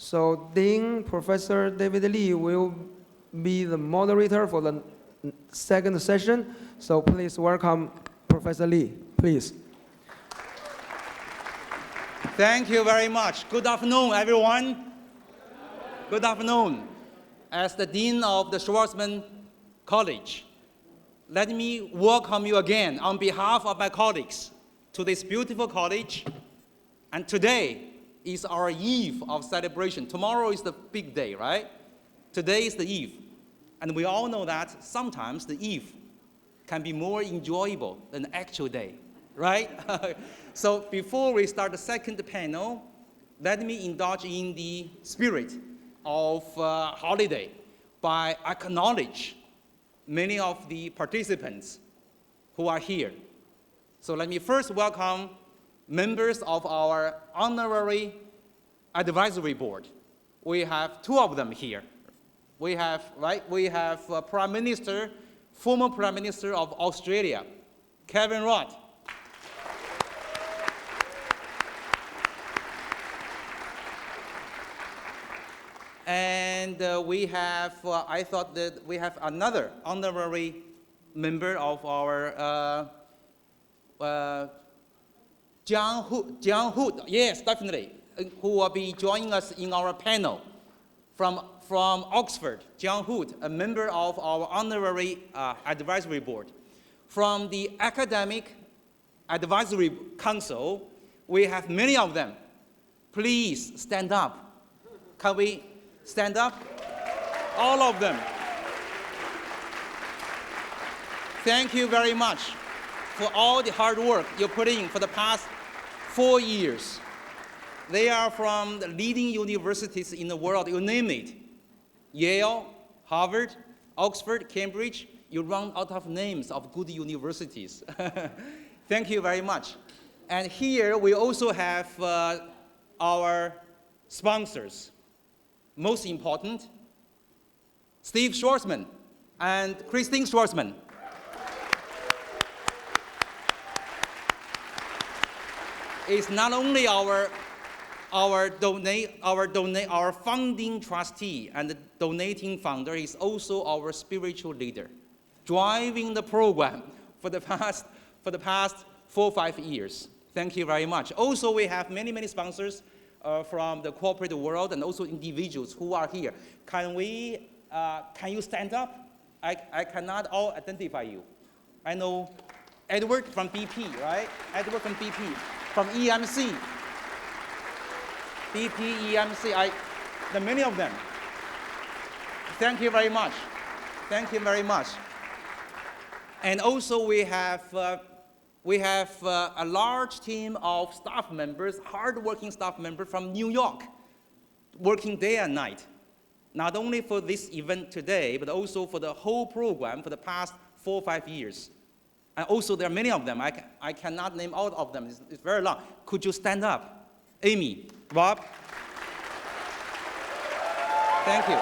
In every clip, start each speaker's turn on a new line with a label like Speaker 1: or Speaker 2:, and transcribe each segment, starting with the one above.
Speaker 1: So Dean Professor David Lee will be the moderator for the second session. So please welcome Professor Lee, please.
Speaker 2: Thank you very much. Good afternoon, everyone. Good afternoon. As the Dean of the Schwarzman College, let me welcome you again on behalf of my colleagues to this beautiful college. And today is our eve of celebration. Tomorrow is the big day, right? Today is the eve. And we all know that sometimes the eve can be more enjoyable than the actual day, right? So before we start the second panel, let me indulge in the spirit of holiday by acknowledge many of the participants who are here. So let me first welcome members of our honorary advisory board. We have two of them here. We have Prime Minister, former Prime Minister of Australia, Kevin Rhode. And we have, I thought that we have another honorary member of our John Hood, yes, definitely, who will be joining us in our panel from Oxford. John Hood, a member of our honorary advisory board. From the Academic Advisory Council, we have many of them. Please stand up. Can we stand up? All of them. Thank you very much for all the hard work you put in for the past 4 years. They are from the leading universities in the world, you name it. Yale, Harvard, Oxford, Cambridge. You run out of names of good universities. Thank you very much. And here we also have our sponsors. Most important, Steve Schwarzman and Christine Schwarzman. It's not only our founding trustee and the donating founder, is also our spiritual leader, driving the program for the past 4 or 5 years. Thank you very much. Also, we have many sponsors from the corporate world and also individuals who are here. Can you stand up? I cannot all identify you. I know Edward from BP, right? Edward from BP, from EMC. BP, EMC, the many of them. Thank you very much. Thank you very much. And also we have a large team of staff members, hardworking staff members from New York, working day and night, not only for this event today, but also for the whole program for the past 4 or 5 years. And also there are many of them. I cannot name all of them. It's very long. Could you stand up? Amy, Rob. Thank you.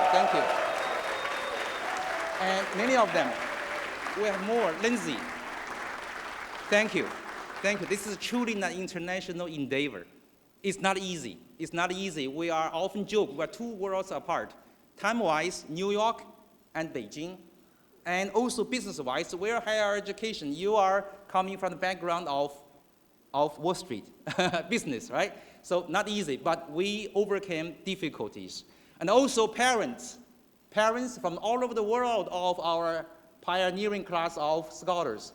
Speaker 2: And many of them. We have more. Lindsay. Thank you. This is truly an international endeavor. It's not easy. We are often joke we're two worlds apart. Time-wise, New York and Beijing. And also business-wise, we're higher education. You are coming from the background of Wall Street business, right? So not easy, but we overcame difficulties. And also parents from all over the world of our pioneering class of scholars.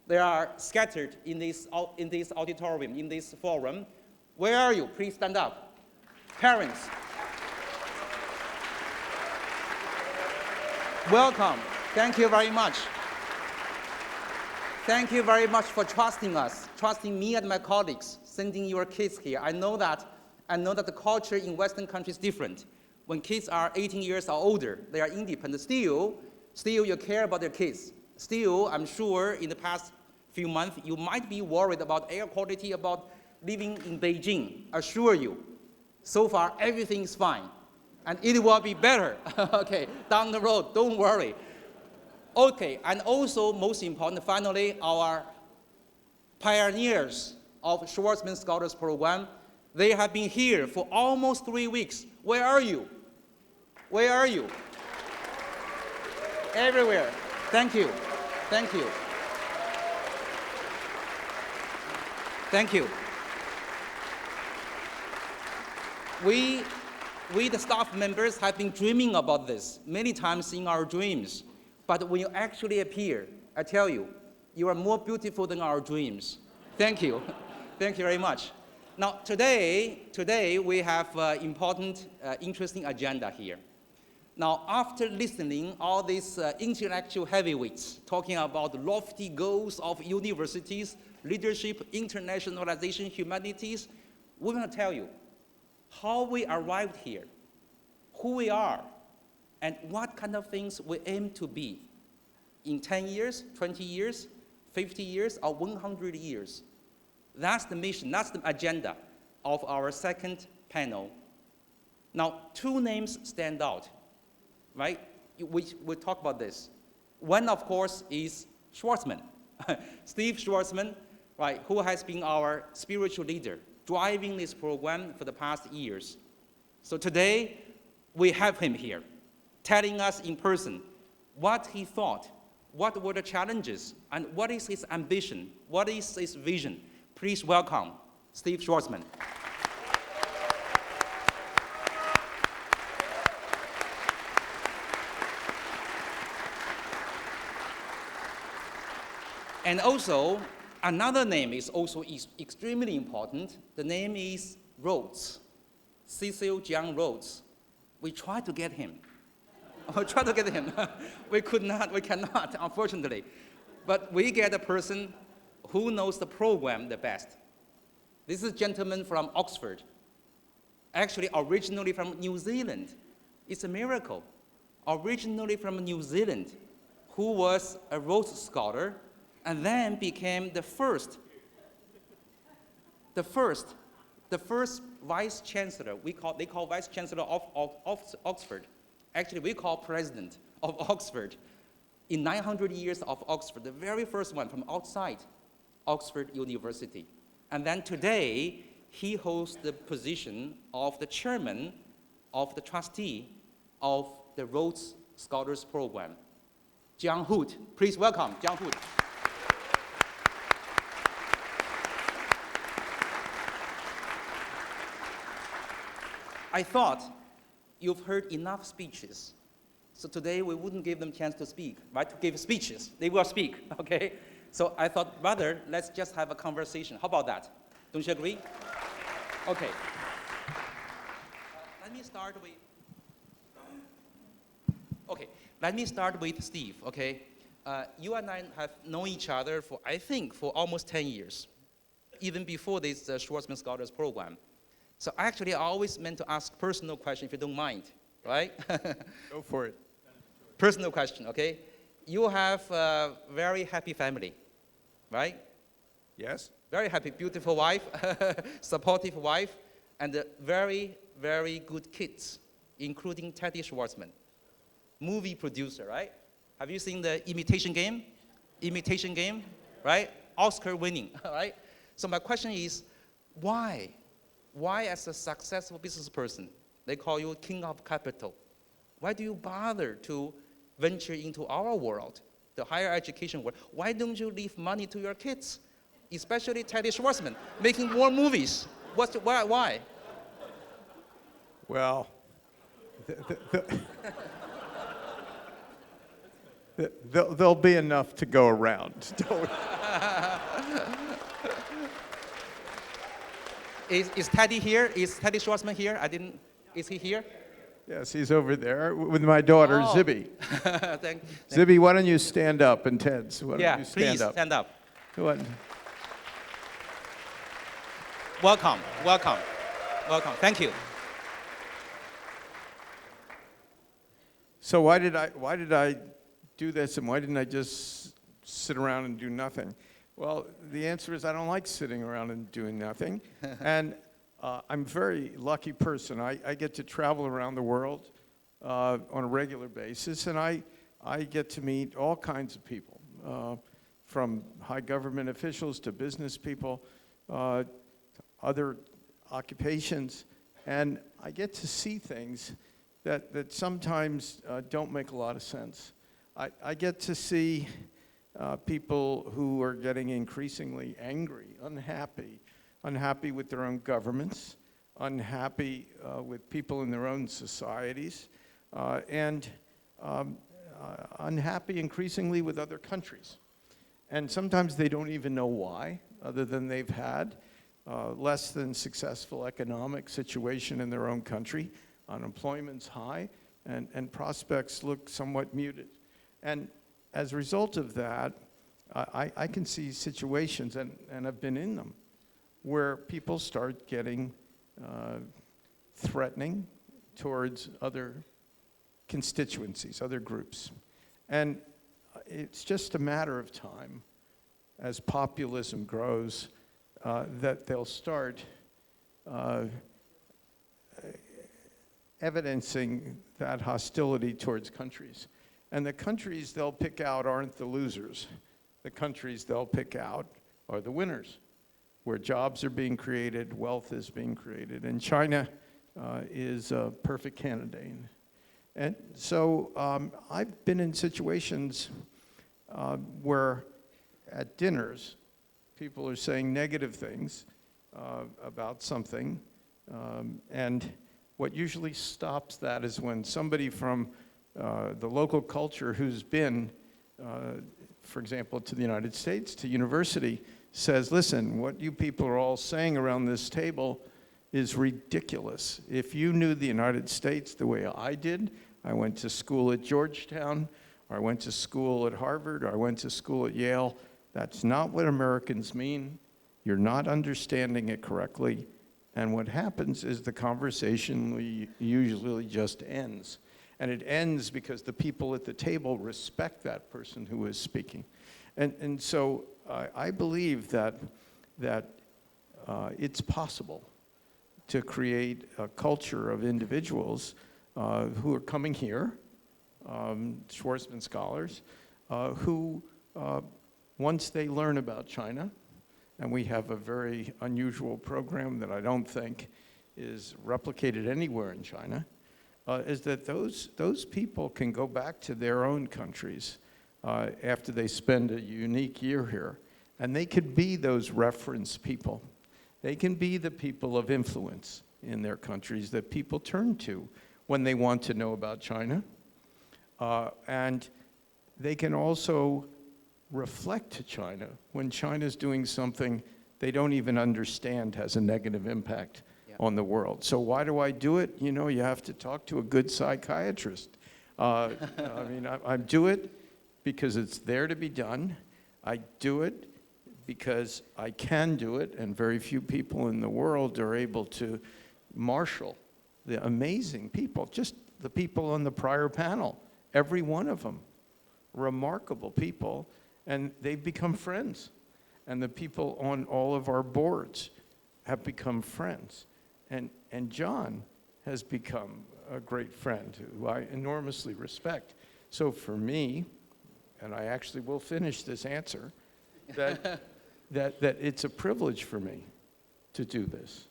Speaker 2: They are scattered in this auditorium, in this forum. Where are you? Please stand up. Parents. Welcome. Thank you very much. Thank you very much for trusting us, trusting me and my colleagues, sending your kids here. I know that the culture in Western countries is different. When kids are 18 years or older, they are independent. Still you care about their kids. Still, I'm sure in the past few months, you might be worried about air quality, about living in Beijing. Assure you, so far everything is fine. And it will be better, okay, down the road, don't worry. Okay, and also most important, finally, our pioneers of Schwarzman Scholars program, They have been here for almost 3 weeks. Where are you? Where are you? Everywhere. Thank you. Thank you. Thank you. We, the staff members, have been dreaming about this many times in our dreams. But when you actually appear, I tell you, you are more beautiful than our dreams. Thank you. Thank you very much. Now, today we have important, interesting agenda here. Now, after listening all these intellectual heavyweights talking about the lofty goals of universities, leadership, internationalization, humanities, we want to tell you how we arrived here, who we are, and what kind of things we aim to be in 10 years, 20 years, 50 years, or 100 years. That's the mission, that's the agenda of our second panel. Now, two names stand out, right? We'll talk about this. One, of course, is Schwarzman, Steve Schwarzman, right, who has been our spiritual leader, driving this program for the past years. So today, we have him here, telling us in person what he thought, what were the challenges, and what is his ambition, what is his vision. Please welcome Steve Schwarzman. And also, another name is also extremely important. The name is Rhodes, Cecil John Rhodes. We tried to get him. We cannot, unfortunately. But we get a person who knows the program the best. This is a gentleman from Oxford, actually originally from New Zealand. It's a miracle. Originally from New Zealand, who was a Rhodes Scholar, and then became the first Vice-Chancellor. They call Vice-Chancellor of Oxford. Actually, we call President of Oxford. In 900 years of Oxford, the very first one from outside Oxford University. And then today, he holds the position of the chairman of the trustee of the Rhodes Scholars Program. John Hood, please welcome John Hood. I thought you've heard enough speeches. So today we wouldn't give them a chance to speak, right? To give speeches. They will speak, okay? So I thought, rather, let's just have a conversation. How about that? Don't you agree? Okay. Let me start with Steve, okay? You and I have known each other for, I think, for almost 10 years, even before this Schwarzman Scholars program. So actually, I always meant to ask personal question, if you don't mind, right?
Speaker 3: Go for it.
Speaker 2: Personal question, okay? You have a very happy family, right?
Speaker 3: Yes.
Speaker 2: Very happy, beautiful wife, supportive wife, and very, very good kids, including Teddy Schwarzman, movie producer, right? Have you seen the Imitation Game? Imitation Game, right? Oscar winning, right? So my question is, why? Why, as a successful business person, they call you king of capital? Why do you bother to venture into our world, the higher education world? Why don't you leave money to your kids, especially Teddy Schwarzman, making more movies? Why?
Speaker 3: Well, there'll be enough to go around.
Speaker 2: Is Teddy here? Is Teddy Schwarzman here? Is he here?
Speaker 3: Yes, he's over there with my daughter, Zibby. Zibby, why don't you stand up? And Ted's, why don't you stand up?
Speaker 2: Please stand up.
Speaker 3: Go on.
Speaker 2: Welcome. Thank you.
Speaker 3: So why did I do this, and why didn't I just sit around and do nothing? Well, the answer is I don't like sitting around and doing nothing. And I'm a very lucky person. I get to travel around the world on a regular basis, and I get to meet all kinds of people, from high government officials to business people, other occupations, and I get to see things that sometimes don't make a lot of sense. I get to see people who are getting increasingly angry, unhappy with their own governments, unhappy with people in their own societies, and unhappy increasingly with other countries. And sometimes they don't even know why, other than they've had less than successful economic situation in their own country. Unemployment's high, and prospects look somewhat muted. And as a result of that, I can see situations, and I've been in them, where people start getting threatening towards other constituencies, other groups. And it's just a matter of time, as populism grows, that they'll start evidencing that hostility towards countries. And the countries they'll pick out aren't the losers. The countries they'll pick out are the winners, where jobs are being created, wealth is being created. And China is a perfect candidate. And so I've been in situations where at dinners, people are saying negative things about something. And what usually stops that is when somebody from the local culture who's been, for example, to the United States, to university, says, listen, what you people are all saying around this table is ridiculous. If you knew the United States the way I did, I went to school at Georgetown, or I went to school at Harvard, or I went to school at Yale. That's not what Americans mean. You're not understanding it correctly. And what happens is the conversation usually just ends. And it ends because the people at the table respect that person who is speaking. And so I believe that it's possible to create a culture of individuals who are coming here, Schwarzman Scholars, who once they learn about China, and we have a very unusual program that I don't think is replicated anywhere in China, is that those people can go back to their own countries after they spend a unique year here, and they could be those reference people. They can be the people of influence in their countries that people turn to when they want to know about China. And they can also reflect to China when China's doing something they don't even understand has a negative impact on the world. So why do I do it? You know, you have to talk to a good psychiatrist. I mean, I do it because it's there to be done. I do it because I can do it, and very few people in the world are able to marshal the amazing people, just the people on the prior panel, every one of them, remarkable people, and they've become friends. And the people on all of our boards have become friends. And John has become a great friend who I enormously respect. So for me, and I actually will finish this answer, that it's a privilege for me to do this.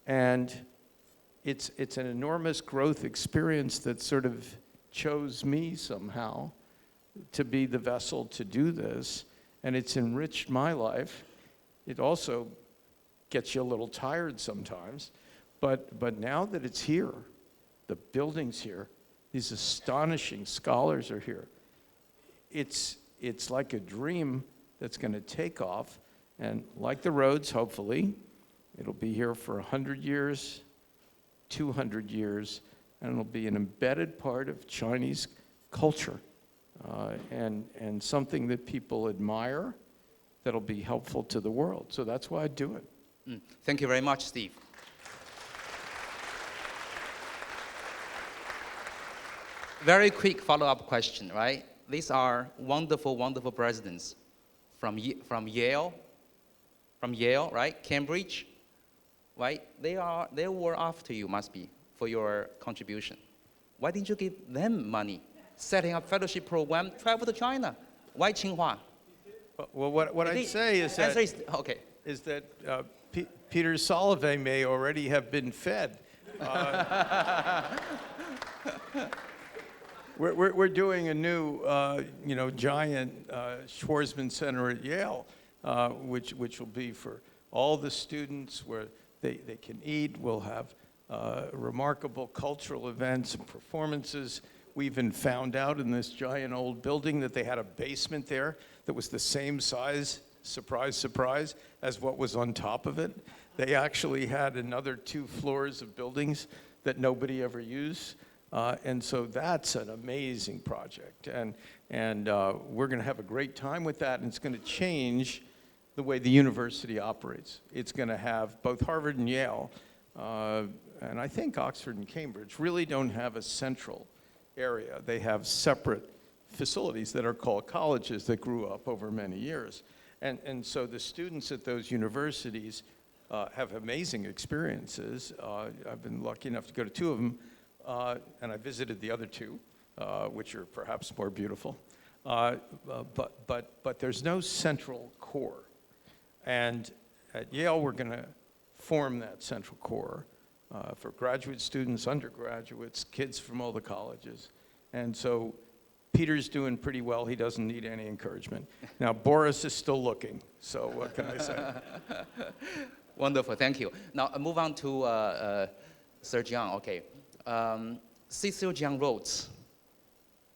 Speaker 3: And it's an enormous growth experience that sort of chose me somehow to be the vessel to do this, and it's enriched my life. It also gets you a little tired sometimes, but now that it's here, the building's here, these astonishing scholars are here, it's like a dream that's going to take off, and like the Rhodes, hopefully, it'll be here for 100 years, 200 years, and it'll be an embedded part of Chinese culture, and something that people admire that'll be helpful to the world. So that's why I do it.
Speaker 2: Thank you very much, Steve. Very quick follow-up question, right? These are wonderful, wonderful presidents from Yale, right? Cambridge, right? They were after you, must be, for your contribution. Why didn't you give them money? Setting up fellowship program, travel to China. Why Tsinghua?
Speaker 3: Well, what I'd say is that,
Speaker 2: okay.
Speaker 3: is that Peter Solivay may already have been fed. We're doing a new, giant Schwarzman Center at Yale, which will be for all the students where they can eat. We'll have remarkable cultural events and performances. We even found out in this giant old building that they had a basement there that was the same size, surprise, surprise, as what was on top of it. They actually had another 2 floors of buildings that nobody ever used. And so that's an amazing project. And we're going to have a great time with that, and it's going to change the way the university operates. It's going to have both Harvard and Yale, and I think Oxford and Cambridge really don't have a central area. They have separate facilities that are called colleges that grew up over many years. And so the students at those universities have amazing experiences. I've been lucky enough to go to 2 of them, and I visited the other 2, which are perhaps more beautiful. But there's no central core. And at Yale, we're going to form that central core for graduate students, undergraduates, kids from all the colleges. And so Peter's doing pretty well. He doesn't need any encouragement. Now, Boris is still looking, so what can I say?
Speaker 2: Wonderful, thank you. Now, move on to Sir John, okay. Cecil John Rhodes,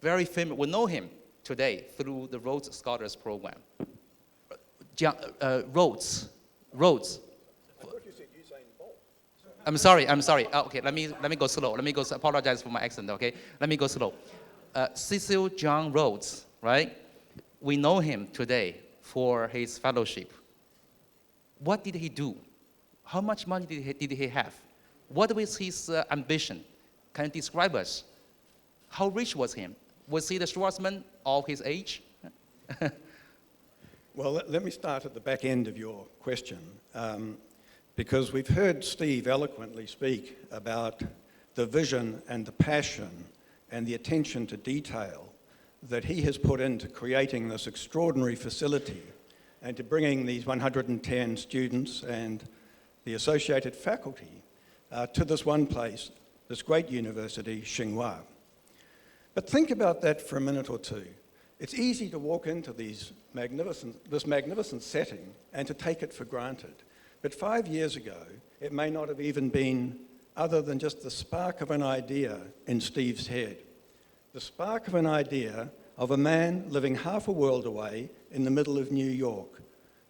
Speaker 2: very famous. We know him today through the Rhodes Scholars Program. Rhodes. I'm sorry. Okay, let me go slow. Apologize for my accent, okay? Let me go slow. Cecil John Rhodes, right? We know him today for his fellowship. What did he do? How much money did he have? What was his ambition? Can you describe us? How rich was he? Was he the Schwarzman of his age?
Speaker 4: Well, let me start at the back end of your question, because we've heard Steve eloquently speak about the vision and the passion and the attention to detail that he has put into creating this extraordinary facility and to bringing these 110 students and the associated faculty to this one place, this great university, Tsinghua. But think about that for a minute or two. It's easy to walk into this magnificent setting and to take it for granted. But 5 years ago, it may not have even been other than just the spark of an idea in Steve's head. The spark of an idea of a man living half a world away in the middle of New York,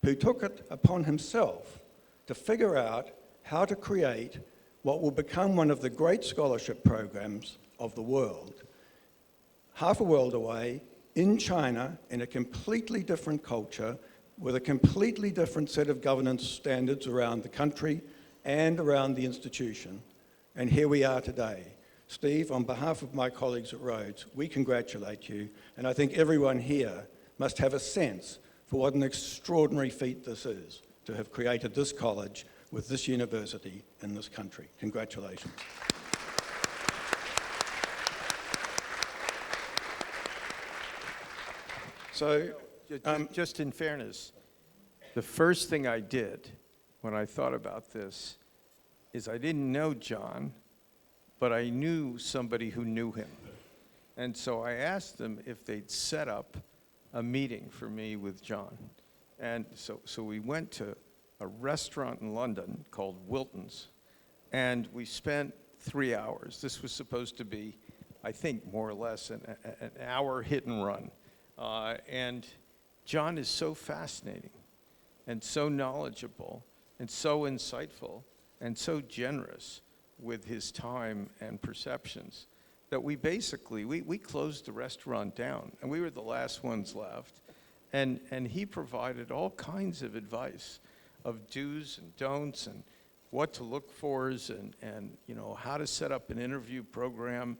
Speaker 4: who took it upon himself to figure out how to create what will become one of the great scholarship programs of the world. Half a world away, in China, in a completely different culture, with a completely different set of governance standards around the country and around the institution. And here we are today. Steve, on behalf of my colleagues at Rhodes, we congratulate you, and I think everyone here must have a sense for what an extraordinary feat this is, to have created this college with this university in this country. Congratulations. So,
Speaker 3: Just in fairness, the first thing I did when I thought about this is I didn't know John, but I knew somebody who knew him. And so I asked them if they'd set up a meeting for me with John. And so we went to a restaurant in London called Wilton's, and we spent 3 hours. This was supposed to be, I think, more or less an hour hit and run. And John is so fascinating and so knowledgeable and so insightful and so generous with his time and perceptions that we basically, we closed the restaurant down, and we were the last ones left. And he provided all kinds of advice of do's and don'ts and what to look for and you know, how to set up an interview program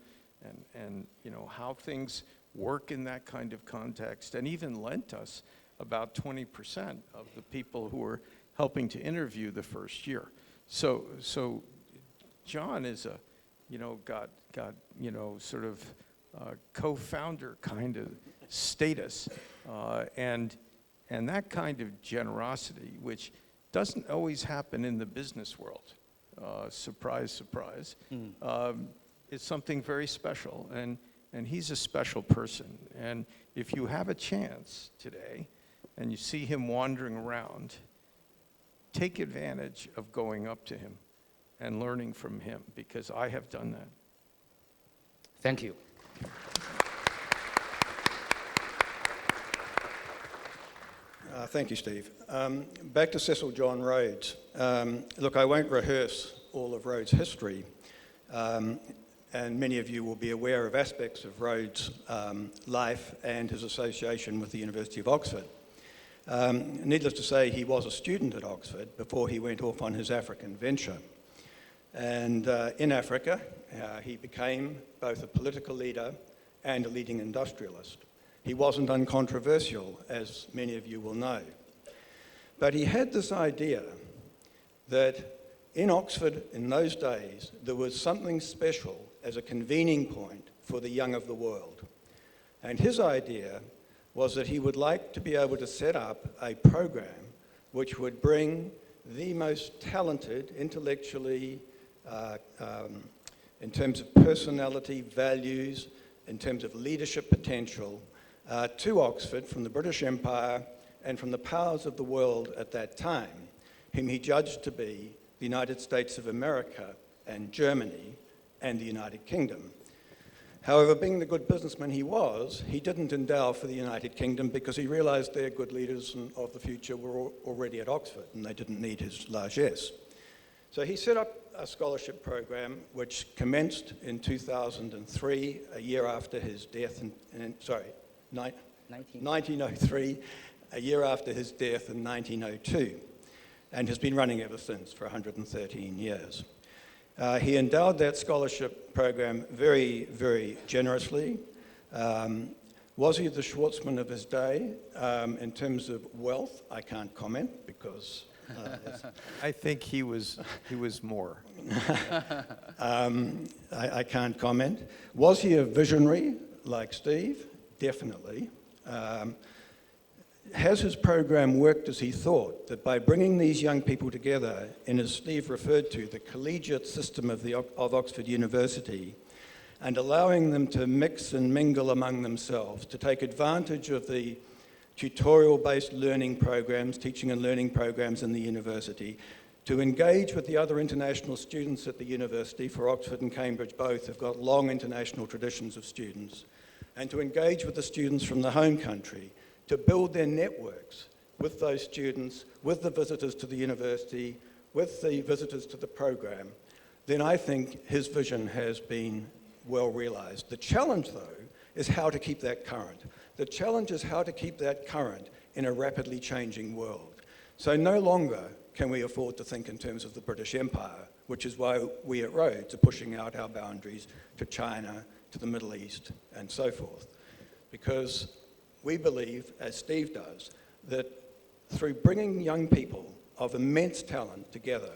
Speaker 3: and you know, how things work in that kind of context, and even lent us about 20% of the people who were helping to interview the first year. So John is a, you know, got you know, sort of co-founder kind of status, and that kind of generosity, which doesn't always happen in the business world. Surprise, surprise. It's something very special, and he's a special person. And if you have a chance today and you see him wandering around, take advantage of going up to him and learning from him, because I have done that.
Speaker 2: Thank you.
Speaker 4: Thank you, Steve. Back to Cecil John Rhodes. Look, I won't rehearse all of Rhodes' history, and many of you will be aware of aspects of Rhodes' life and his association with the University of Oxford. Needless to say, he was a student at Oxford before he went off on his African venture. And in Africa, he became both a political leader and a leading industrialist. He wasn't uncontroversial, as many of you will know. But he had this idea that in Oxford in those days, there was something special as a convening point for the young of the world. And his idea was that he would like to be able to set up a program which would bring the most talented intellectually, in terms of personality, values, in terms of leadership potential, to Oxford from the British Empire and from the powers of the world at that time, whom he judged to be the United States of America and Germany and the United Kingdom. However, being the good businessman he was, he didn't endow for the United Kingdom because he realized their good leaders of the future were already at Oxford and they didn't need his largesse. So he set up a scholarship program which commenced in 2003, a year after his death, 1903, a year after his death in 1902, and has been running ever since for 113 years. He endowed that scholarship program very, very generously. Was he the Schwarzman of his day? In terms of wealth, I can't comment because...
Speaker 3: I think he was more.
Speaker 4: I can't comment. Was he a visionary like Steve? Definitely. Has his program worked as he thought? That by bringing these young people together in, as Steve referred to, the collegiate system of Oxford University, and allowing them to mix and mingle among themselves, to take advantage of the tutorial-based learning programs, teaching and learning programs in the university, to engage with the other international students at the university, for Oxford and Cambridge both have got long international traditions of students, and to engage with the students from the home country, to build their networks with those students, with the visitors to the university, with the visitors to the program, then I think his vision has been well realized. The challenge, though, is how to keep that current. The challenge is how to keep that current in a rapidly changing world. So no longer can we afford to think in terms of the British Empire, which is why we at Rhodes are pushing out our boundaries to China, to the Middle East, and so forth. Because we believe, as Steve does, that through bringing young people of immense talent together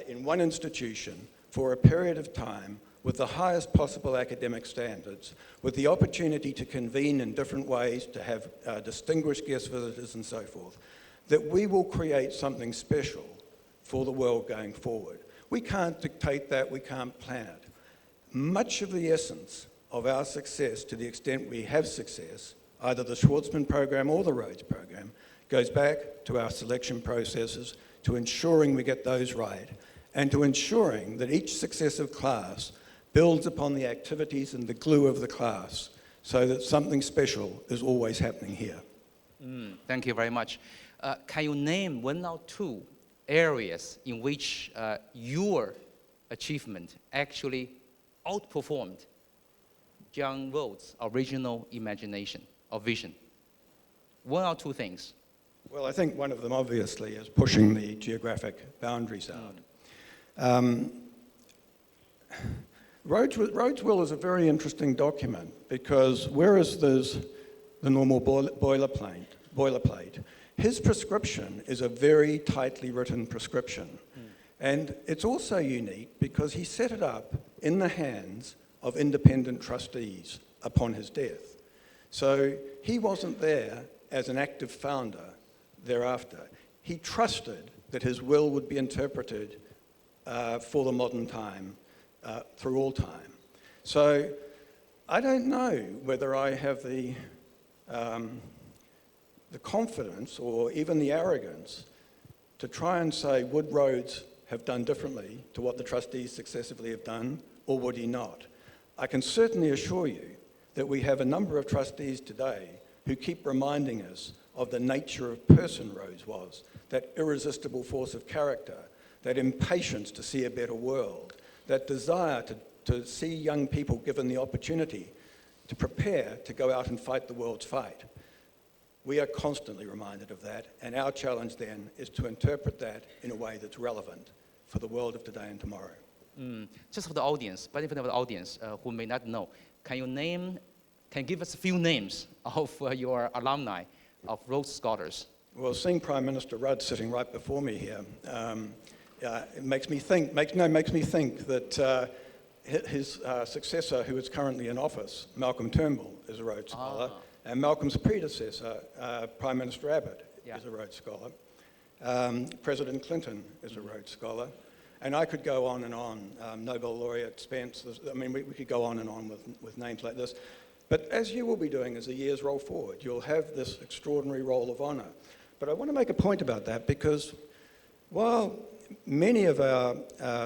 Speaker 4: in one institution for a period of time with the highest possible academic standards, with the opportunity to convene in different ways, to have distinguished guest visitors and so forth, that we will create something special for the world going forward. We can't dictate that, we can't plan it. Much of the essence of our success, to the extent we have success, either the Schwarzman program or the Rhodes program, goes back to our selection processes, to ensuring we get those right, and to ensuring that each successive class builds upon the activities and the glue of the class so that something special is always happening here.
Speaker 2: Thank you very much. Can you name one or two areas in which your achievement actually outperformed John Rhodes' original imagination or vision? One or two things.
Speaker 4: Well, I think one of them obviously is pushing the geographic boundaries out. Rhodes' Will is a very interesting document because whereas there's the normal boilerplate, his prescription is a very tightly written prescription. And it's also unique because he set it up in the hands of independent trustees upon his death. So he wasn't there as an active founder thereafter. He trusted that his will would be interpreted for the modern time, through all time. So I don't know whether I have the confidence or even the arrogance to try and say, would Rhodes have done differently to what the trustees successively have done, or would he not? I can certainly assure you that we have a number of trustees today who keep reminding us of the nature of person Rhodes was, that irresistible force of character, that impatience to see a better world, that desire to see young people given the opportunity to prepare to go out and fight the world's fight. We are constantly reminded of that, and our challenge then is to interpret that in a way that's relevant for the world of today and tomorrow.
Speaker 2: Just for the audience, benefit of the audience who may not know, can you give us a few names of your alumni of Rhodes Scholars?
Speaker 4: Well, seeing Prime Minister Rudd sitting right before me here, it makes me think that his successor, who is currently in office, Malcolm Turnbull, is a Rhodes Scholar, and Malcolm's predecessor, Prime Minister Abbott, is a Rhodes Scholar. President Clinton is a Rhodes Scholar. And I could go on and on. Nobel laureate Spence. I mean, we could go on and on with names like this. But as you will be doing as the years roll forward, you'll have this extraordinary roll of honour. But I want to make a point about that because while many of our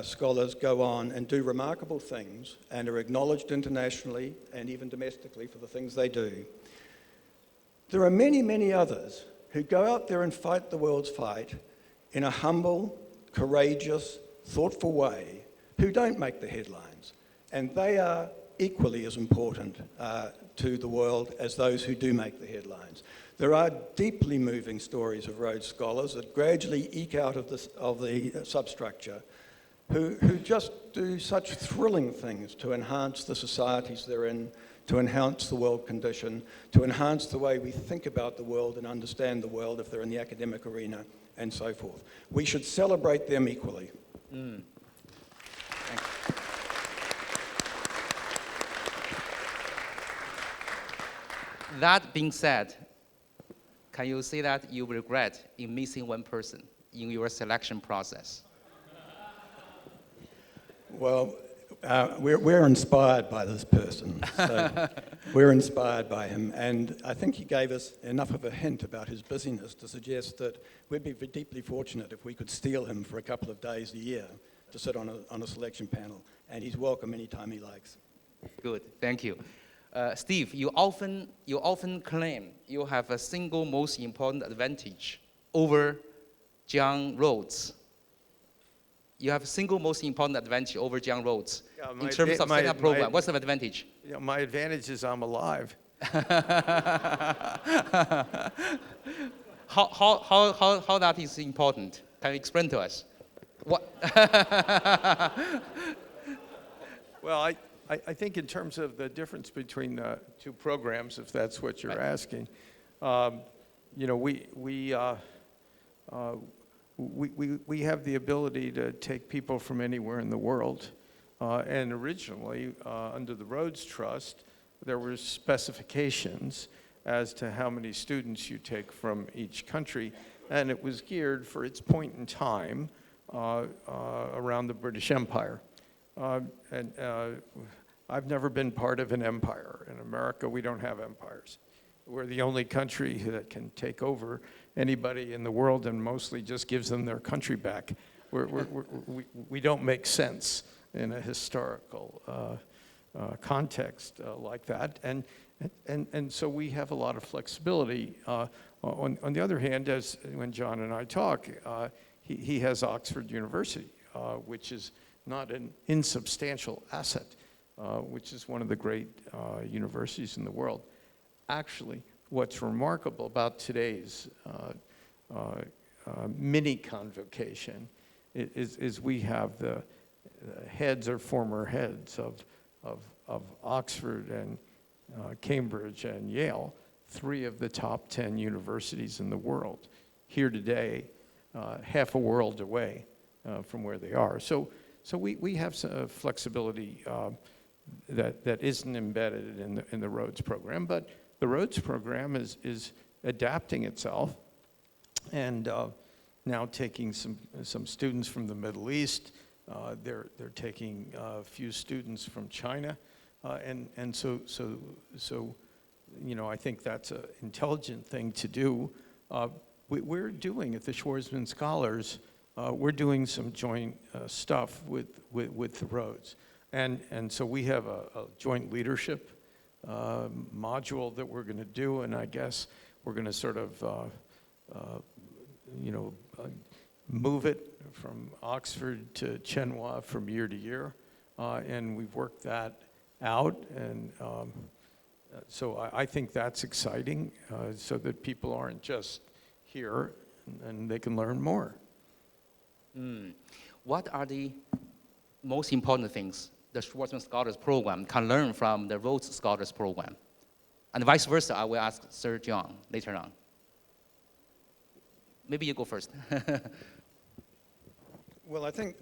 Speaker 4: scholars go on and do remarkable things and are acknowledged internationally and even domestically for the things they do, there are many, many others who go out there and fight the world's fight in a humble, courageous, thoughtful way, who don't make the headlines. And they are equally as important to the world as those who do make the headlines. There are deeply moving stories of Rhodes Scholars that gradually eke out of the substructure, who just do such thrilling things to enhance the societies they're in, to enhance the world condition, to enhance the way we think about the world and understand the world if they're in the academic arena, and so forth. We should celebrate them equally.
Speaker 2: Thank you. That being said, can you say that you regret in missing one person in your selection process?
Speaker 4: Well, we're inspired by this person. So we're inspired by him. And I think he gave us enough of a hint about his busyness to suggest that we'd be deeply fortunate if we could steal him for a couple of days a year to sit on a selection panel. And he's welcome anytime he likes.
Speaker 2: Good, thank you. Steve, you often claim you have a single most important advantage over John Rhodes. You have a single most important advantage over John Rhodes in terms of setting up program. What's the advantage?
Speaker 3: My advantage is I'm alive.
Speaker 2: How that is important? Can you explain to us? What?
Speaker 3: Well, I think in terms of the difference between the two programs, if that's what you're asking, we have the ability to take people from anywhere in the world. And originally, under the Rhodes Trust, there were specifications as to how many students you take from each country. And it was geared for its point in time around the British Empire. I've never been part of an empire. In America, we don't have empires. We're the only country that can take over anybody in the world and mostly just gives them their country back. We don't make sense in a historical context like that. And so we have a lot of flexibility. On the other hand, as when John and I talk, he has Oxford University, which is not an insubstantial asset, which is one of the great universities in the world. Actually, what's remarkable about today's mini convocation is we have the heads or former heads of Oxford and Cambridge and Yale, 3 of the top 10 universities in the world, here today, half a world away from where they are. So we have some flexibility that isn't embedded in the Rhodes program, but the Rhodes program is adapting itself, and now taking some students from the Middle East. They're taking a few students from China, and so I think that's an intelligent thing to do. We're doing at the Schwarzman Scholars, we're doing some joint stuff with the Rhodes, and so we have a joint leadership module that we're going to do, and I guess we're going to sort of move it from Oxford to Chenhua from year to year, and we've worked that out, and so I think that's exciting, so that people aren't just here and they can learn more.
Speaker 2: What are the most important things the Schwarzman Scholars Program can learn from the Rhodes Scholars Program? And vice versa, I will ask Sir John later on. Maybe you go first.
Speaker 4: Well, I think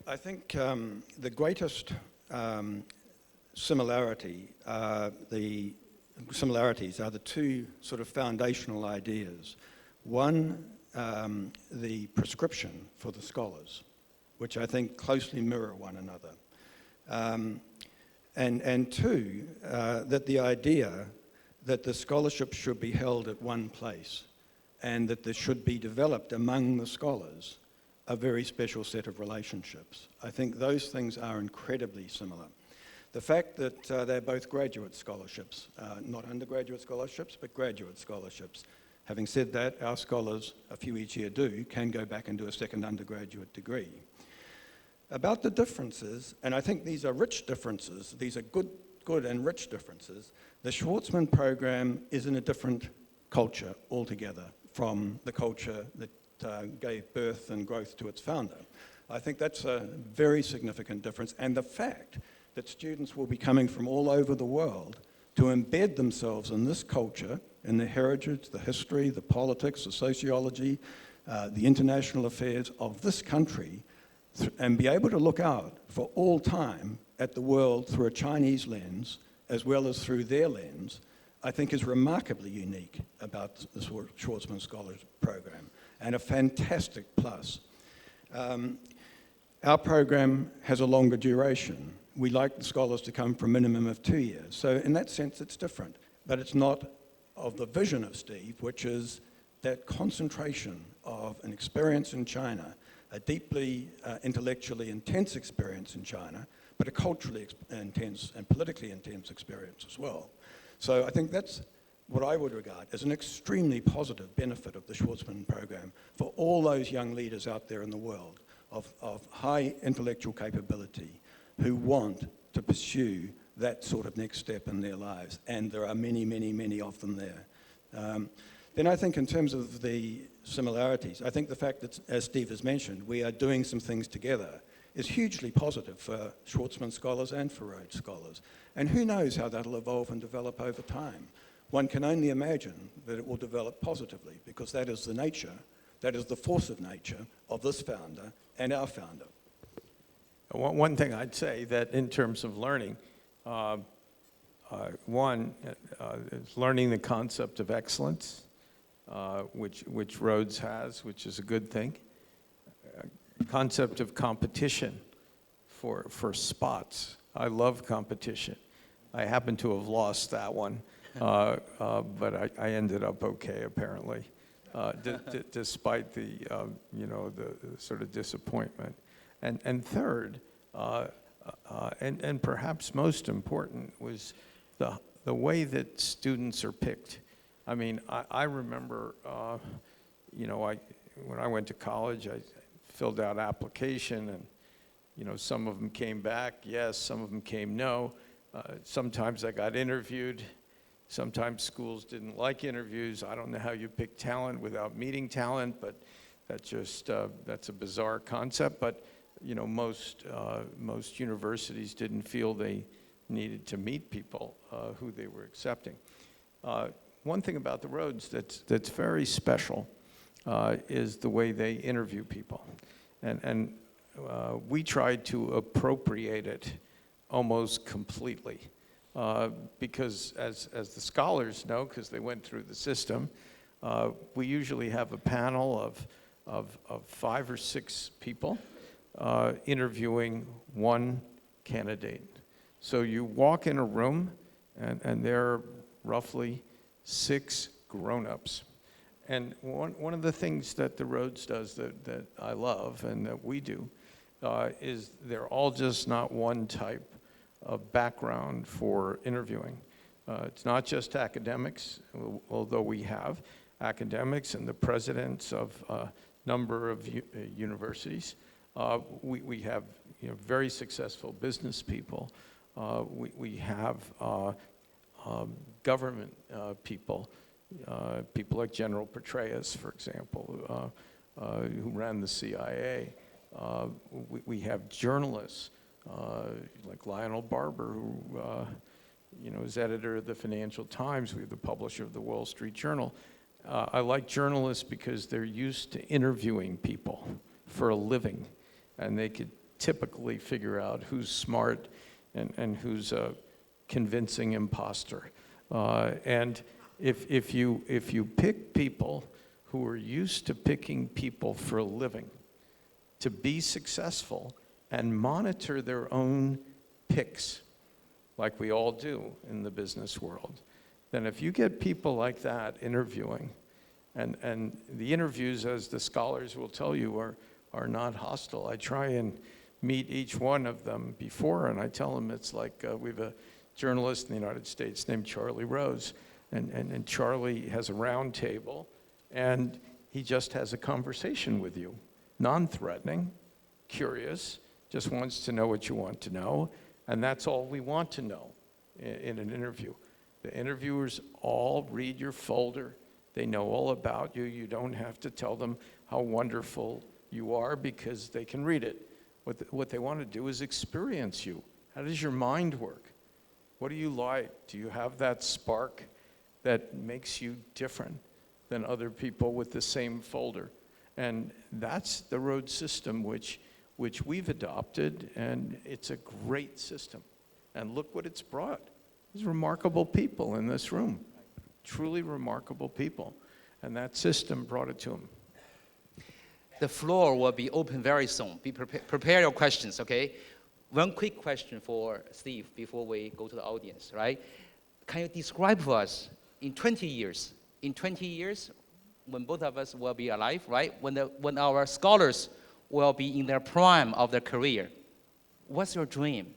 Speaker 4: the greatest similarities are the two sort of foundational ideas. One, the prescription for the scholars, which I think closely mirror one another. And two, that the idea that the scholarship should be held at one place and that there should be developed among the scholars a very special set of relationships. I think those things are incredibly similar. The fact that they're both graduate scholarships, not undergraduate scholarships, but graduate scholarships. Having said that, our scholars, a few each year do, can go back and do a second undergraduate degree. About the differences, and I think these are rich differences, these are good and rich differences, the Schwarzman program is in a different culture altogether from the culture that gave birth and growth to its founder. I think that's a very significant difference, and the fact that students will be coming from all over the world to embed themselves in this culture, in the heritage, the history, the politics, the sociology, the international affairs of this country, and be able to look out for all time at the world through a Chinese lens, as well as through their lens, I think is remarkably unique about the Schwarzman Scholars Program, and a fantastic plus. Our program has a longer duration. We like the scholars to come for a minimum of 2 years. So in that sense, it's different. But it's not of the vision of Steve, which is that concentration of an experience in China, a deeply intellectually intense experience in China, but a culturally intense and politically intense experience as well. So I think that's what I would regard as an extremely positive benefit of the Schwarzman program for all those young leaders out there in the world of high intellectual capability who want to pursue that sort of next step in their lives. And there are many, many, many of them there. Then I think in terms of the similarities, I think the fact that, as Steve has mentioned, we are doing some things together is hugely positive for Schwarzman scholars and for Rhodes scholars. And who knows how that'll evolve and develop over time. One can only imagine that it will develop positively, because that is the nature, that is the force of nature of this founder and our founder.
Speaker 3: One thing I'd say that in terms of learning, one is learning the concept of excellence, which Rhodes has, which is a good thing. Concept of competition for spots. I love competition. I happen to have lost that one, but I ended up okay apparently, despite the the sort of disappointment. And third, and perhaps most important, was the way that students are picked. I mean, I remember, when I went to college, I filled out application, and some of them came back yes, some of them came no. Sometimes I got interviewed. Sometimes schools didn't like interviews. I don't know how you pick talent without meeting talent, but that's a bizarre concept. But most universities didn't feel they needed to meet people who they were accepting. One thing about the Rhodes that's very special is the way they interview people, and we tried to appropriate it almost completely, because as the scholars know, because they went through the system, we usually have a panel of 5 or 6 people interviewing one candidate. So you walk in a room, and there are roughly 6 grown-ups. And one of the things that the Rhodes does that I love and that we do is they're all just not one type of background for interviewing. It's not just academics, although we have academics and the presidents of a number of universities. We have very successful business people. We have government people, people like General Petraeus, for example, who ran the CIA. We have journalists like Lionel Barber, who is editor of the Financial Times. We have the publisher of the Wall Street Journal. I like journalists because they're used to interviewing people for a living, and they could typically figure out who's smart and who's a convincing imposter. And if you pick people who are used to picking people for a living to be successful and monitor their own picks, like we all do in the business world, then if you get people like that interviewing, and the interviews, as the scholars will tell you, are not hostile. I try and meet each one of them before, and I tell them it's like we have a journalist in the United States named Charlie Rose, and Charlie has a round table, and he just has a conversation with you, non-threatening, curious, just wants to know what you want to know, and that's all we want to know in an interview. The interviewers all read your folder. They know all about you. You don't have to tell them how wonderful you are because they can read it. What they want to do is experience you. How does your mind work? What do you like? Do you have that spark that makes you different than other people with the same folder? And that's the Rhode system which we've adopted, and it's a great system. And look what it's brought. There's remarkable people in this room, truly remarkable people. And that system brought it to them.
Speaker 2: The floor will be open very soon. Prepare your questions, okay? One quick question for Steve before we go to the audience, right? Can you describe for us in 20 years, when both of us will be alive, right? When our scholars will be in their prime of their career, what's your dream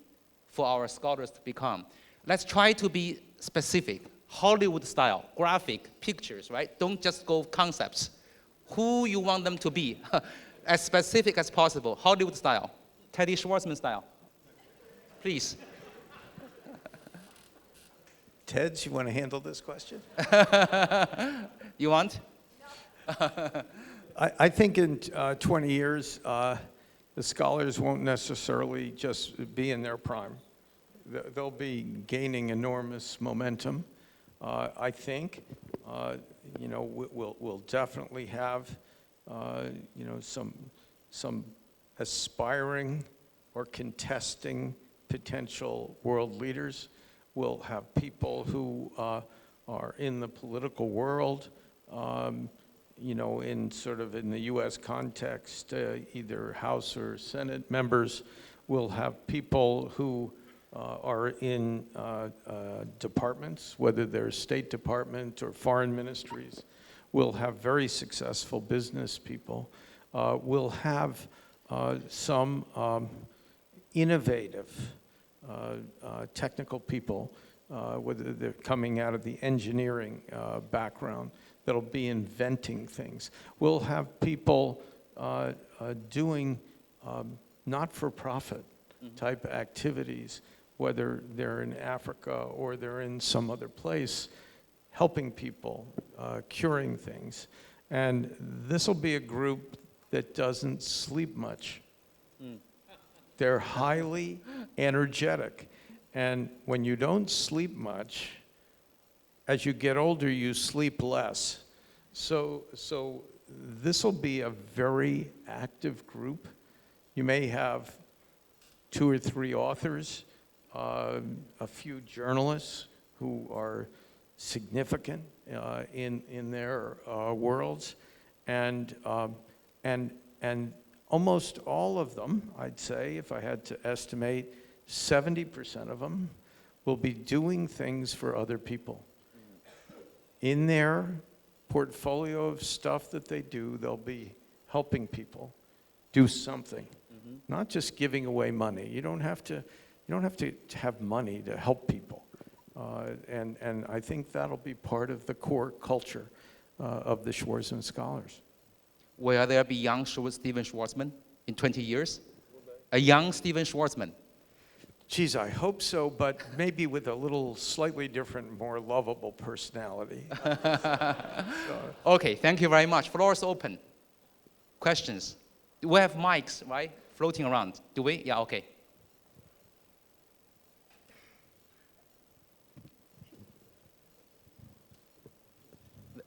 Speaker 2: for our scholars to become? Let's try to be specific, Hollywood style, graphic, pictures, right? Don't just go concepts. Who you want them to be, as specific as possible, Hollywood style, Teddy Schwarzman style. Please.
Speaker 3: Ted, you want to handle this question?
Speaker 2: You want?
Speaker 3: I think in 20 years, the scholars won't necessarily just be in their prime. They'll be gaining enormous momentum. I think, we'll definitely have, some aspiring or contesting potential world leaders. We'll have people who are in the political world, in the U.S. context, either House or Senate members. We'll have people who are in departments, whether they're State Department or foreign ministries. We'll have very successful business people. We'll have some innovative technical people, whether they're coming out of the engineering background, that'll be inventing things. We'll have people doing not-for-profit type activities, whether they're in Africa or they're in some other place, helping people, curing things. And this will be a group that doesn't sleep much. They're highly energetic. And when you don't sleep much, as you get older, you sleep less. So this will be a very active group. You may have 2 or 3 authors, a few journalists who are significant in their worlds, and And almost all of them, I'd say, if I had to estimate, 70% of them will be doing things for other people. In their portfolio of stuff that they do, they'll be helping people do something, not just giving away money. You don't have to have money to help people. And I think that'll be part of the core culture of the Schwarzman Scholars.
Speaker 2: Will there be young Stephen Schwarzman in 20 years? A young Stephen Schwarzman.
Speaker 3: Geez, I hope so, but maybe with a little slightly different, more lovable personality.
Speaker 2: Okay, thank you very much. Floor is open. Questions? We have mics, right? Floating around. Do we? Yeah, okay.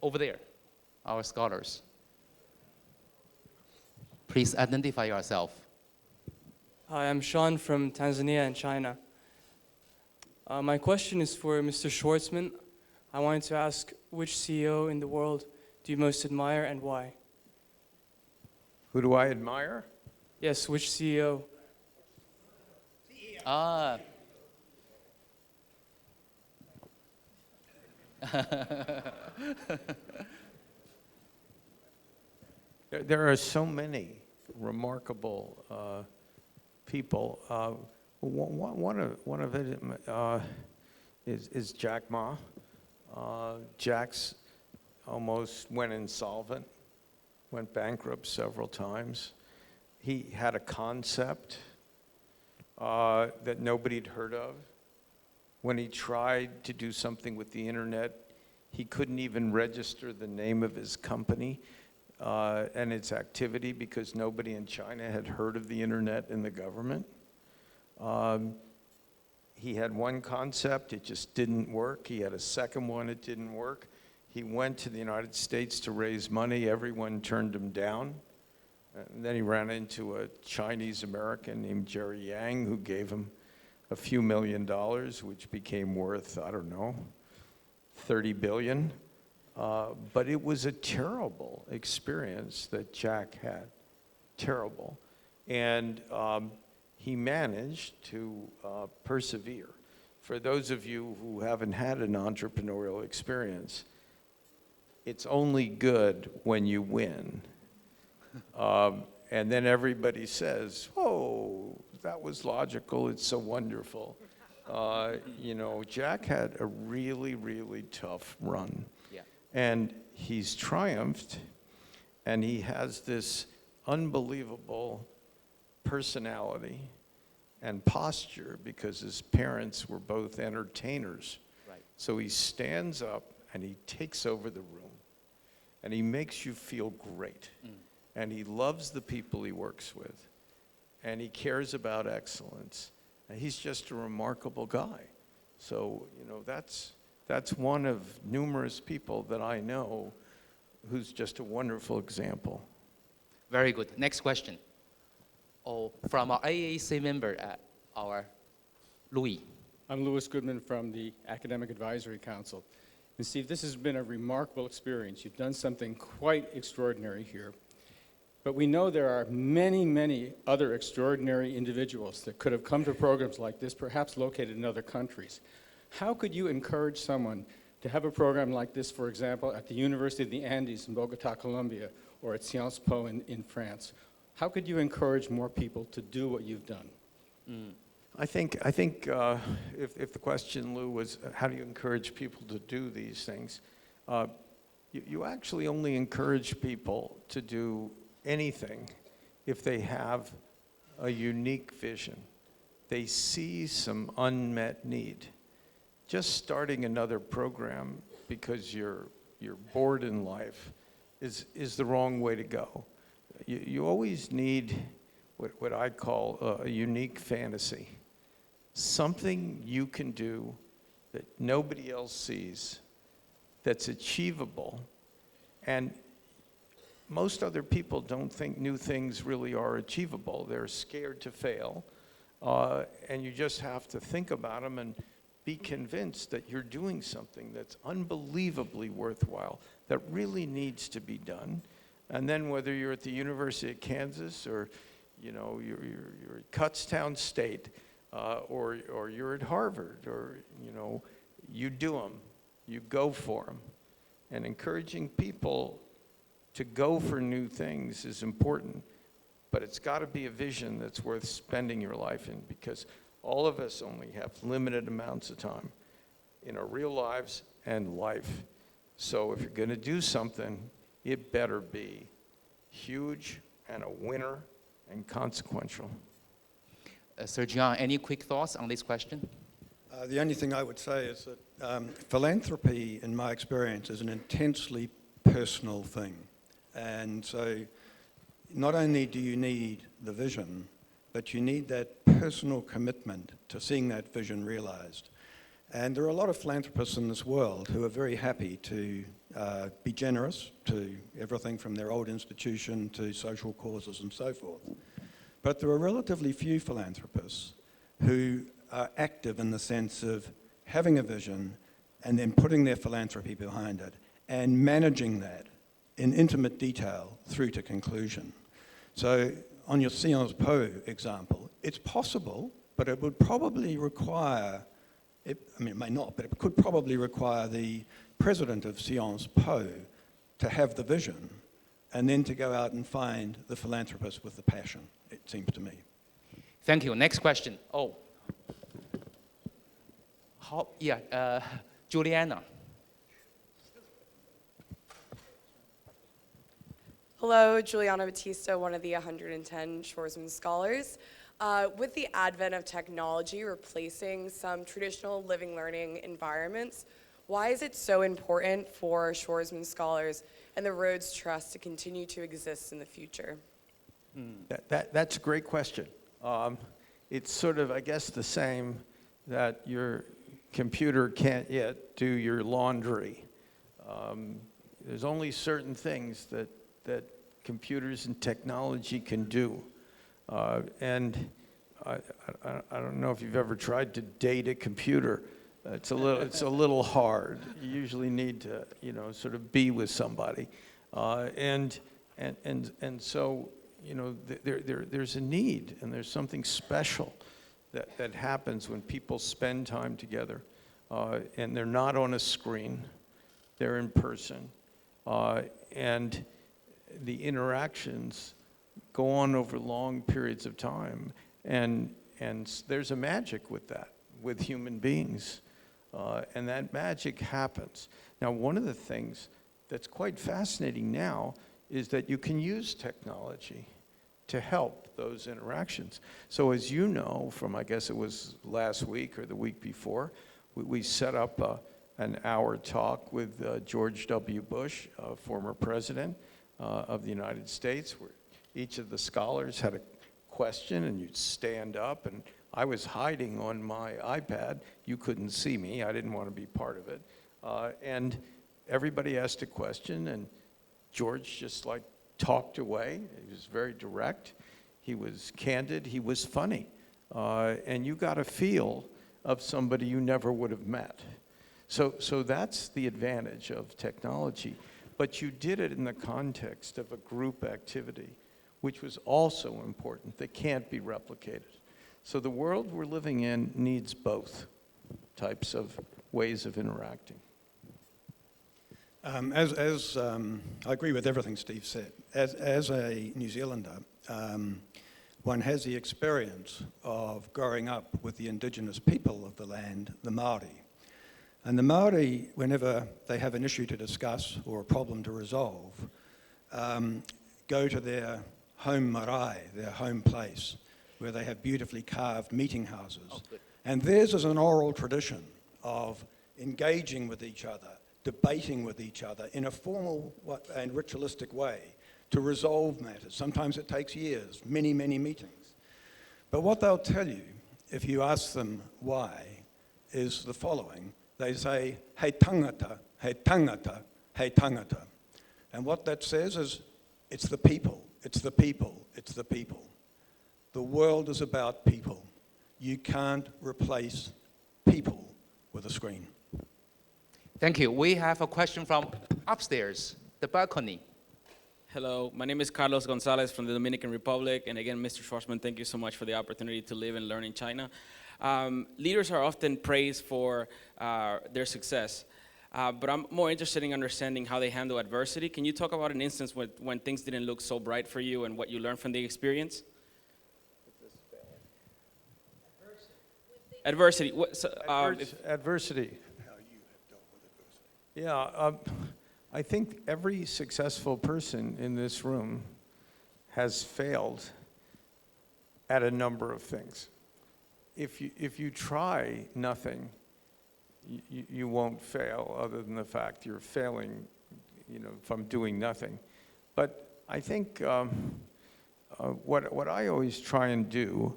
Speaker 2: Over there, our scholars. Please identify yourself.
Speaker 5: Hi, I'm Sean from Tanzania and China. My question is for Mr. Schwarzman. I wanted to ask, which CEO in the world do you most admire and why?
Speaker 3: Who do I admire?
Speaker 5: Yes, which CEO?
Speaker 2: Ah.
Speaker 3: There are so many remarkable people. One of it is Jack Ma. Jack's almost went insolvent, went bankrupt several times. He had a concept that nobody'd heard of. When he tried to do something with the internet, he couldn't even register the name of his company and its activity because nobody in China had heard of the internet and the government. He had one concept, it just didn't work. He had a second one, it didn't work. He went to the United States to raise money, everyone turned him down. And then he ran into a Chinese American named Jerry Yang who gave him a few $1 million, which became worth, I don't know, 30 billion. But it was a terrible experience that Jack had, terrible. And he managed to persevere. For those of you who haven't had an entrepreneurial experience, it's only good when you win. And then everybody says, oh, that was logical, it's so wonderful. You know, Jack had a really, really tough run.
Speaker 2: Yeah.
Speaker 3: And he's triumphed, and he has this unbelievable personality and posture because his parents were both entertainers.
Speaker 2: Right.
Speaker 3: So he stands up and he takes over the room, and he makes you feel great. And he loves the people he works with, and he cares about excellence. And he's just a remarkable guy. So, you know, that's one of numerous people that I know who's just a wonderful example.
Speaker 2: Very good. Next question. Oh, from our AAC member, our Louis.
Speaker 6: I'm Louis Goodman from the Academic Advisory Council. And Steve, this has been a remarkable experience. You've done something quite extraordinary here. But we know there are many, many other extraordinary individuals that could have come to programs like this, perhaps located in other countries. How could you encourage someone to have a program like this, for example, at the University of the Andes in Bogota, Colombia, or at Sciences Po in France? How could you encourage more people to do what you've done?
Speaker 3: I think if the question, Lou, was how do you encourage people to do these things, you actually only encourage people to do anything if they have a unique vision. They see some unmet need. Just starting another program because you're bored in life is the wrong way to go. You always need what I call a unique fantasy. Something you can do that nobody else sees, that's achievable. And most other people don't think new things really are achievable. They're scared to fail. And you just have to think about them and be convinced that you're doing something that's unbelievably worthwhile, that really needs to be done. And then whether you're at the University of Kansas or, you know, you're at Kutztown State, or you're at Harvard, or, you know, you do them, you go for them. And encouraging people to go for new things is important, but it's got to be a vision that's worth spending your life in, because all of us only have limited amounts of time in our real lives and life. So if you're going to do something, it better be huge and a winner and consequential.
Speaker 7: Sir John, any quick thoughts on this question?
Speaker 4: The only thing I would say is that philanthropy, in my experience, is an intensely personal thing. And so not only do you need the vision, but you need that personal commitment to seeing that vision realized. And there are a lot of philanthropists in this world who are very happy to be generous to everything from their old institution to social causes and so forth. But there are relatively few philanthropists who are active in the sense of having a vision and then putting their philanthropy behind it and managing that in intimate detail through to conclusion. So on your Sciences Po example, it's possible, but it would probably require, it may not, but it could probably require the president of Sciences Po to have the vision and then to go out and find the philanthropist with the passion, it seems to me.
Speaker 7: Thank you. Next question. Oh. Juliana.
Speaker 8: Hello, Juliana Batista, one of the 110 Schwarzman Scholars. With the advent of technology replacing some traditional living learning environments, why is it so important for Schwarzman Scholars and the Rhodes Trust to continue to exist in the future?
Speaker 3: That's a great question. It's sort of, I guess, the same that your computer can't yet do your laundry. There's only certain things that computers and technology can do. And I don't know if you've ever tried to date a computer. It's a little hard. You usually need to, you know, sort of be with somebody. And so, you know, there's a need, and there's something special that happens when people spend time together, and they're not on a screen, they're in person, and the interactions go on over long periods of time, and there's a magic with that, with human beings, and that magic happens. Now, one of the things that's quite fascinating now is that you can use technology to help those interactions. So as you know from, I guess it was last week or the week before, we set up an hour talk with George W. Bush, former president of the United States, where each of the scholars had a question, and you'd stand up, and I was hiding on my iPad. You couldn't see me. I didn't want to be part of it. And everybody asked a question, and George just like talked away. He was very direct. He was candid. He was funny. And you got a feel of somebody you never would have met. So that's the advantage of technology. But you did it in the context of a group activity, which was also important, that can't be replicated. So the world we're living in needs both types of ways of interacting.
Speaker 4: I agree with everything Steve said. As a New Zealander, one has the experience of growing up with the indigenous people of the land, the Māori. And the Māori, whenever they have an issue to discuss or a problem to resolve, go to their home marae, their home place, where they have beautifully carved meeting houses.
Speaker 7: Oh,
Speaker 4: and theirs is an oral tradition of engaging with each other, debating with each other in a formal and ritualistic way to resolve matters. Sometimes it takes years, many, many meetings. But what they'll tell you, if you ask them why, is the following. They say, hei tangata, hei tangata, hei tangata. And what that says is, it's the people, it's the people, it's the people. The world is about people. You can't replace people with a screen.
Speaker 7: Thank you. We have a question from upstairs, the balcony.
Speaker 9: Hello, my name is Carlos Gonzalez from the Dominican Republic, and again, Mr. Schwarzman, thank you so much for the opportunity to live and learn in China. Leaders are often praised for their success, but I'm more interested in understanding how they handle adversity. Can you talk about an instance when things didn't look so bright for you and what you learned from the experience? Adversity.
Speaker 3: Adversity.
Speaker 4: How you have dealt with adversity.
Speaker 3: Yeah, I think every successful person in this room has failed at a number of things. If you try nothing, you won't fail, other than the fact you're failing, from doing nothing. But I think what I always try and do,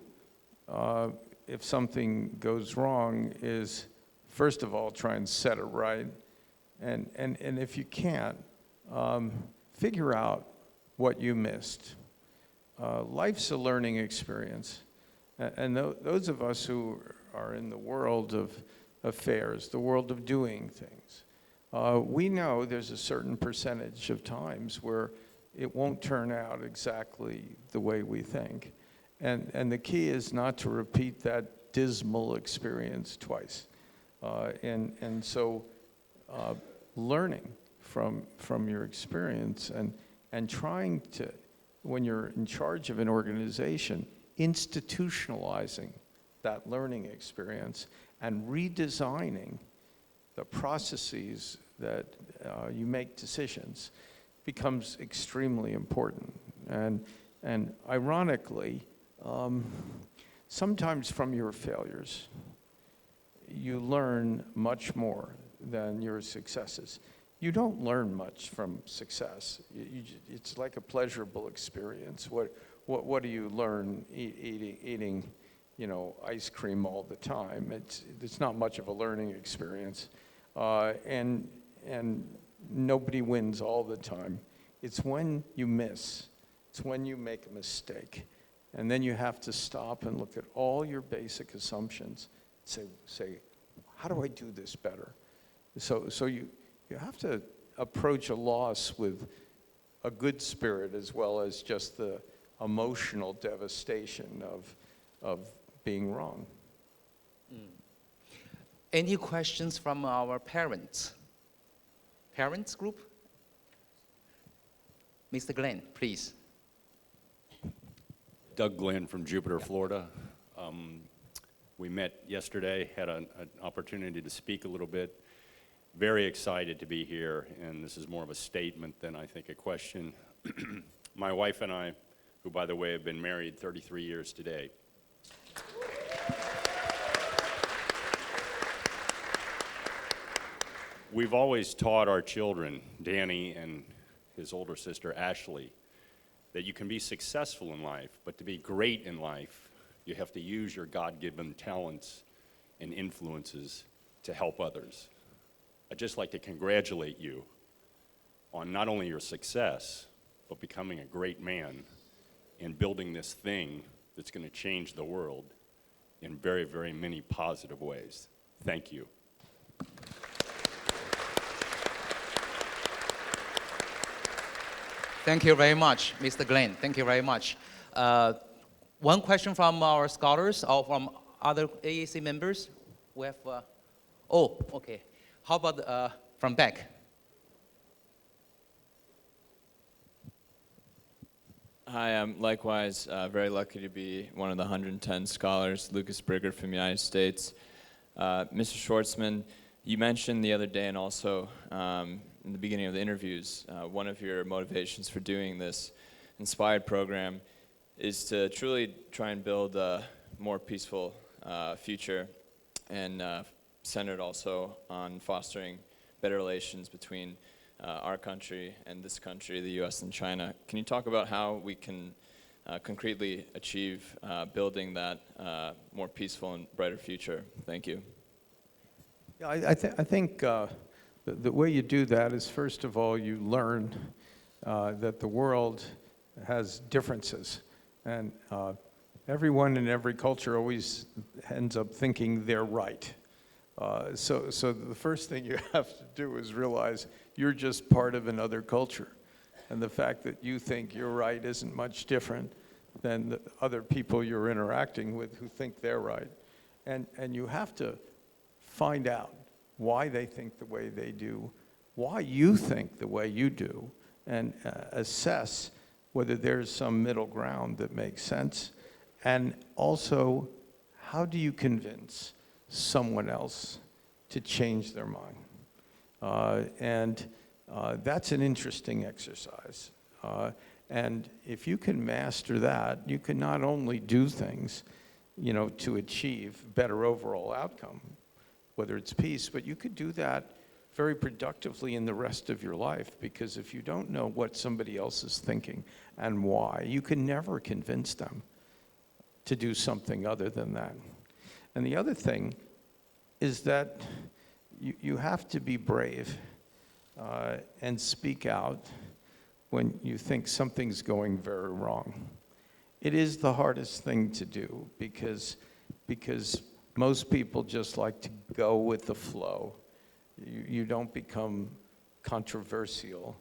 Speaker 3: if something goes wrong, is first of all try and set it right. And if you can't, figure out what you missed. Life's a learning experience. And those of us who are in the world of affairs, the world of doing things, we know there's a certain percentage of times where it won't turn out exactly the way we think. And the key is not to repeat that dismal experience twice. So learning from your experience and trying to, when you're in charge of an organization, institutionalizing that learning experience and redesigning the processes that you make decisions becomes extremely important. And ironically, sometimes from your failures, you learn much more than your successes. You don't learn much from success. It's like a pleasurable experience. What do you learn eating ice cream all the time? It's not much of a learning experience. And nobody wins all the time. It's when you miss. It's when you make a mistake. And then you have to stop and look at all your basic assumptions. Say, how do I do this better? So you have to approach a loss with a good spirit as well as just the emotional devastation of being wrong.
Speaker 7: Any questions from our parents? Parents group? Mr. Glenn, please.
Speaker 10: Doug Glenn from Jupiter, Florida. We met yesterday, had an opportunity to speak a little bit. Very excited to be here, and this is more of a statement than I think a question. My wife and I, who by the way have been married 33 years today, we've always taught our children, Danny and his older sister Ashley, that you can be successful in life, but to be great in life, you have to use your God-given talents and influences to help others. I'd just like to congratulate you on not only your success, but becoming a great man and building this thing that's going to change the world in very, very many positive ways. Thank you.
Speaker 7: Thank you very much, Mr. Glenn. Thank you very much. One question from our scholars or from other AAC members? We have, oh, okay. How about from back?
Speaker 11: Hi, I'm likewise very lucky to be one of the 110 scholars, Lucas Brigger from the United States. Mr. Schwarzman, you mentioned the other day and also in the beginning of the interviews, one of your motivations for doing this Inspired program is to truly try and build a more peaceful future and centered also on fostering better relations between our country and this country, the U.S. and China. Can you talk about how we can concretely achieve building that more peaceful and brighter future? Thank you.
Speaker 3: Yeah, I think the way you do that is, first of all, you learn that the world has differences. And everyone in every culture always ends up thinking they're right. So the first thing you have to do is realize you're just part of another culture. And the fact that you think you're right isn't much different than the other people you're interacting with who think they're right. And you have to find out why they think the way they do, why you think the way you do, and assess whether there's some middle ground that makes sense. And also, how do you convince someone else to change their mind? That's an interesting exercise. And if you can master that, you can not only do things, to achieve better overall outcome, whether it's peace, but you could do that very productively in the rest of your life, because if you don't know what somebody else is thinking and why, you can never convince them to do something other than that. And the other thing is that you have to be brave and speak out when you think something's going very wrong. It is the hardest thing to do because most people just like to go with the flow. You don't become controversial.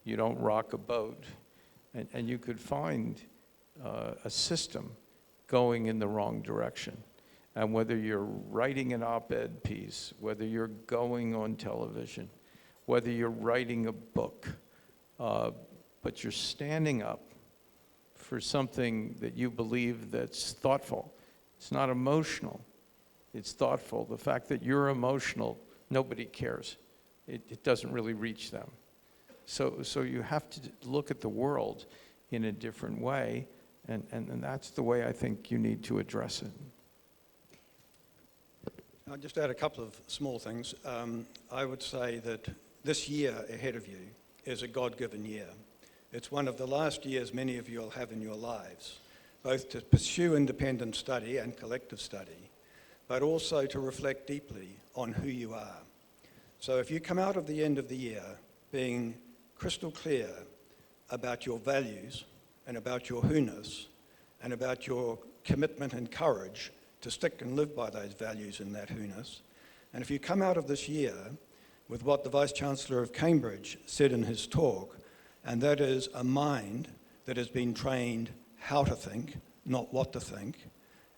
Speaker 3: You don't rock a boat. And you could find a system going in the wrong direction. And whether you're writing an op-ed piece, whether you're going on television, whether you're writing a book, but you're standing up for something that you believe that's thoughtful. It's not emotional, it's thoughtful. The fact that you're emotional, nobody cares. It doesn't really reach them. So you have to look at the world in a different way, and that's the way I think you need to address it.
Speaker 4: I'll just add a couple of small things. I would say that this year ahead of you is a God-given year. It's one of the last years many of you will have in your lives, both to pursue independent study and collective study, but also to reflect deeply on who you are. So if you come out of the end of the year being crystal clear about your values and about your who-ness and about your commitment and courage to stick and live by those values and that who-ness, and if you come out of this year with what the Vice-Chancellor of Cambridge said in his talk, and that is a mind that has been trained how to think, not what to think,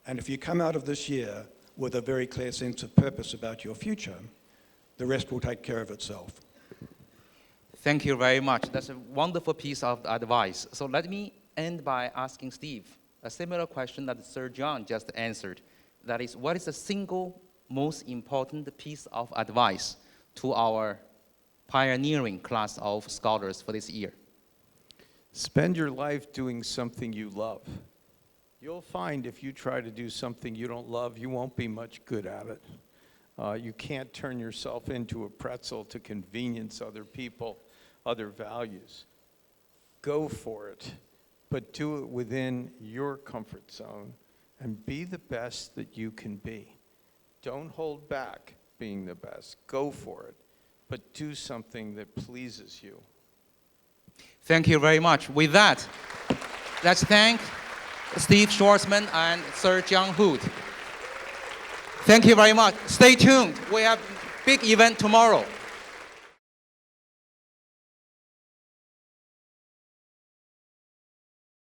Speaker 4: and if you come out of this year with a very clear sense of purpose about your future, the rest will take care of itself.
Speaker 7: Thank you very much. That's a wonderful piece of advice. So let me end by asking Steve a similar question that Sir John just answered. That is, what is the single most important piece of advice to our pioneering class of scholars for this year?
Speaker 3: Spend your life doing something you love. You'll find if you try to do something you don't love, you won't be much good at it. You can't turn yourself into a pretzel to convenience other people, other values. Go for it, but do it within your comfort zone and be the best that you can be. Don't hold back being the best. Go for it, but do something that pleases you.
Speaker 7: Thank you very much. With that, let's thank Steve Schwarzman and Sir John Hood. Thank you very much. Stay tuned. We have a big event tomorrow.